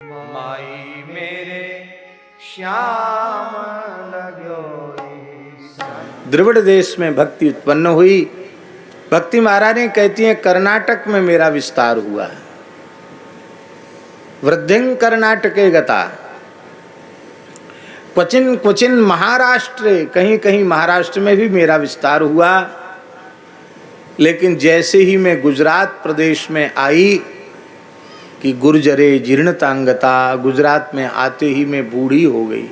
माई मेरे श्याम लगो। द्रविड़ देश में भक्ति उत्पन्न हुई। भक्ति महारानी कहती हैं कर्नाटक में मेरा विस्तार हुआ। वृद्धिं कर्नाटके गता, क्वचिन क्वचिन महाराष्ट्र, कहीं कहीं महाराष्ट्र में भी मेरा विस्तार हुआ। लेकिन जैसे ही मैं गुजरात प्रदेश में आई कि गुर्जरे जीर्णतांगता, गुजरात में आते ही मैं बूढ़ी हो गई।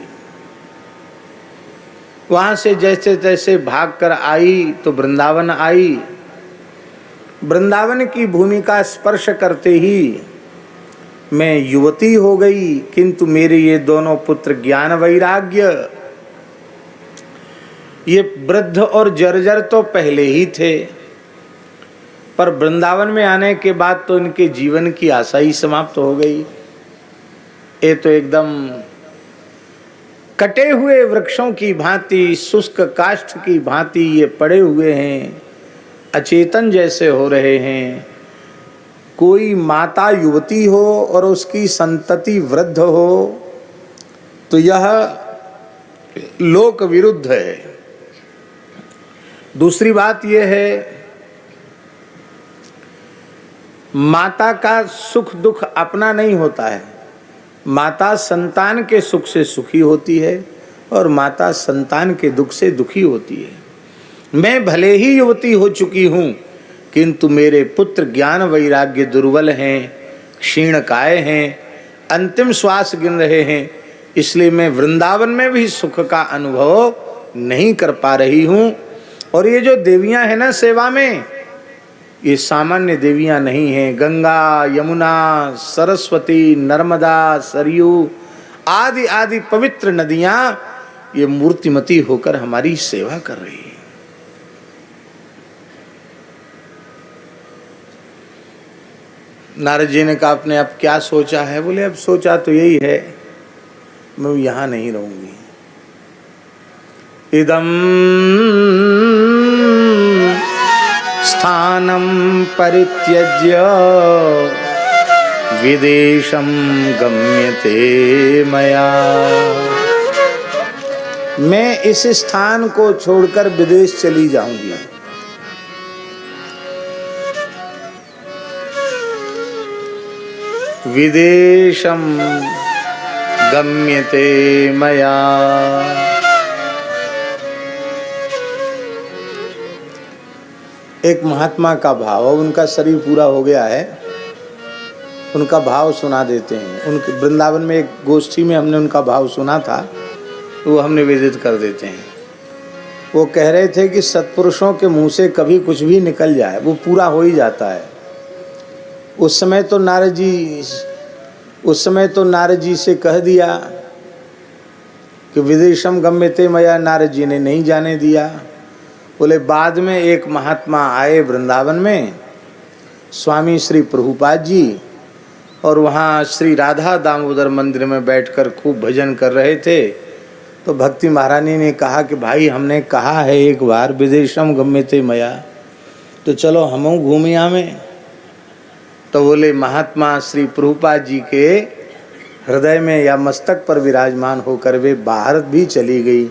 वहां से जैसे तैसे भागकर आई तो वृंदावन आई। वृंदावन की भूमि का स्पर्श करते ही मैं युवती हो गई, किंतु मेरे ये दोनों पुत्र ज्ञान वैराग्य, ये वृद्ध और जर्जर तो पहले ही थे, पर वृंदावन में आने के बाद तो इनके जीवन की आशा ही समाप्त हो गई। ये तो एकदम कटे हुए वृक्षों की भांति, शुष्क काष्ठ की भांति ये पड़े हुए हैं, अचेतन जैसे हो रहे हैं। कोई माता युवती हो और उसकी संतति वृद्ध हो तो यह लोक विरुद्ध है। दूसरी बात यह है, माता का सुख दुख अपना नहीं होता है। माता संतान के सुख से सुखी होती है और माता संतान के दुख से दुखी होती है। मैं भले ही युवती हो चुकी हूँ, किंतु मेरे पुत्र ज्ञान वैराग्य दुर्बल हैं, क्षीणकाय हैं, अंतिम श्वास गिन रहे हैं। इसलिए मैं वृंदावन में भी सुख का अनुभव नहीं कर पा रही हूँ। और ये जो देवियाँ हैं ना सेवा में, ये सामान्य देवियाँ नहीं हैं। गंगा, यमुना, सरस्वती, नर्मदा, सरयू आदि आदि पवित्र नदियाँ ये मूर्तिमती होकर हमारी सेवा कर रही हैं। नारद जी ने कहा आपने अब क्या सोचा है? बोले अब सोचा तो यही है, मैं यहाँ नहीं रहूंगी। इदम स्थानम परित्यज्य विदेशम गम्यते मया। मैं इस स्थान को छोड़कर विदेश चली जाऊंगी। विदेशम गम्यते मया। एक महात्मा का भाव, उनका शरीर पूरा हो गया है, उनका भाव सुना देते हैं। उनके वृंदावन में एक गोष्ठी में हमने उनका भाव सुना था, तो वो हम निवेदित कर देते हैं। वो कह रहे थे कि सत्पुरुषों के मुंह से कभी कुछ भी निकल जाए वो पूरा हो ही जाता है। उस समय तो नारद जी से कह दिया कि विदेशम गम्यते मया, नारद जी ने नहीं जाने दिया। बोले बाद में एक महात्मा आए वृंदावन में, स्वामी श्री प्रभुपाद जी, और वहाँ श्री राधा दामोदर मंदिर में बैठकर खूब भजन कर रहे थे। तो भक्ति महारानी ने कहा कि भाई हमने कहा है एक बार विदेशम गम्यते मया, तो चलो हम घूमे आवें। तो बोले महात्मा श्री प्रभुपाद जी के हृदय में या मस्तक पर विराजमान होकर वे बाहर भी चली गई।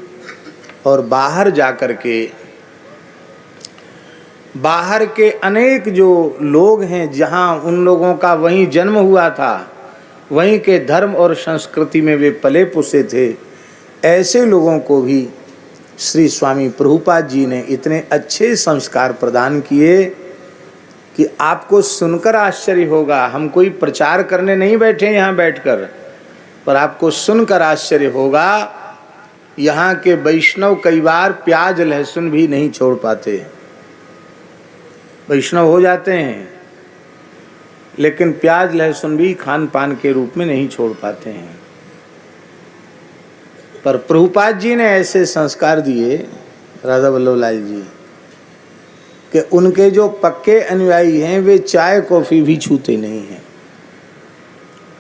और बाहर जाकर के बाहर के अनेक जो लोग हैं, जहाँ उन लोगों का वहीं जन्म हुआ था, वहीं के धर्म और संस्कृति में वे पले पुसे थे, ऐसे लोगों को भी श्री स्वामी प्रभुपाद जी ने इतने अच्छे संस्कार प्रदान किए कि आपको सुनकर आश्चर्य होगा। हम कोई प्रचार करने नहीं बैठे यहाँ बैठकर, पर आपको सुनकर आश्चर्य होगा। यहाँ के वैष्णव कई बार प्याज लहसुन भी नहीं छोड़ पाते। वैष्णव हो जाते हैं लेकिन प्याज लहसुन भी खान पान के रूप में नहीं छोड़ पाते हैं। पर प्रभुपाद जी ने ऐसे संस्कार दिए, राधा वल्लभ लाल जी, कि उनके जो पक्के अनुयायी हैं वे चाय कॉफ़ी भी छूते नहीं हैं।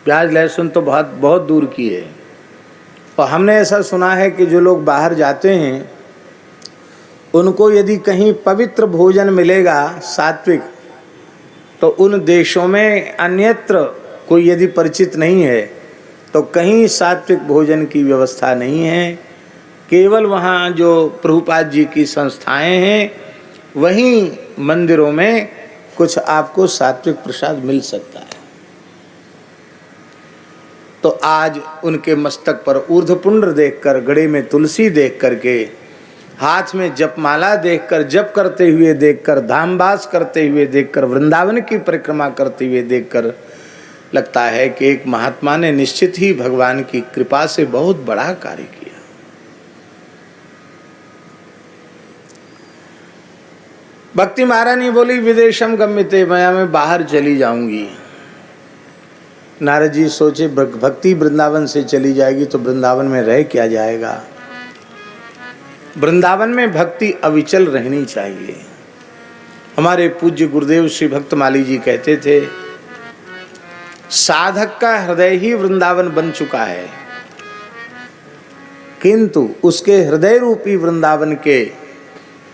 प्याज लहसुन तो बहुत दूर की है। और हमने ऐसा सुना है कि जो लोग बाहर जाते हैं उनको यदि कहीं पवित्र भोजन मिलेगा सात्विक, तो उन देशों में अन्यत्र कोई यदि परिचित नहीं है तो कहीं सात्विक भोजन की व्यवस्था नहीं है। केवल वहाँ जो प्रभुपाद जी की संस्थाएं हैं वहीं मंदिरों में कुछ आपको सात्विक प्रसाद मिल सकता है। तो आज उनके मस्तक पर ऊर्ध्वपुंड देखकर, गले में तुलसी देख करके, हाथ में जपमाला देखकर, जप करते हुए देखकर, धामवास करते हुए देखकर, वृंदावन की परिक्रमा करते हुए देखकर लगता है कि एक महात्मा ने निश्चित ही भगवान की कृपा से बहुत बड़ा कार्य किया। भक्ति महारानी बोली, विदेशम गम्यते, मैं बाहर चली जाऊंगी। नारद जी सोचे, भक्ति वृंदावन से चली जाएगी तो वृंदावन में रह क्या जाएगा। वृंदावन में भक्ति अविचल रहनी चाहिए। हमारे पूज्य गुरुदेव श्री भक्तमाली जी कहते थे, साधक का हृदय ही वृंदावन बन चुका है, किंतु उसके हृदय रूपी वृंदावन के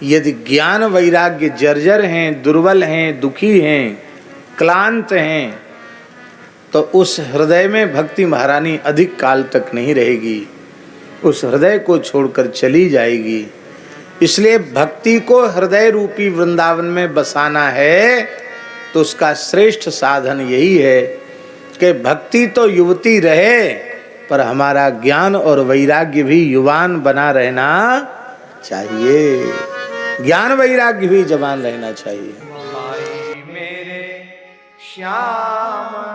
यदि ज्ञान वैराग्य जर्जर हैं, दुर्बल हैं, दुखी हैं, क्लांत हैं, तो उस हृदय में भक्ति महारानी अधिक काल तक नहीं रहेगी, उस हृदय को छोड़कर चली जाएगी। इसलिए भक्ति को हृदय रूपी वृंदावन में बसाना है तो उसका श्रेष्ठ साधन यही है कि भक्ति तो युवती रहे पर हमारा ज्ञान और वैराग्य भी युवान बना रहना चाहिए, ज्ञान वैराग्य भी जवान रहना चाहिए। मेरे श्याम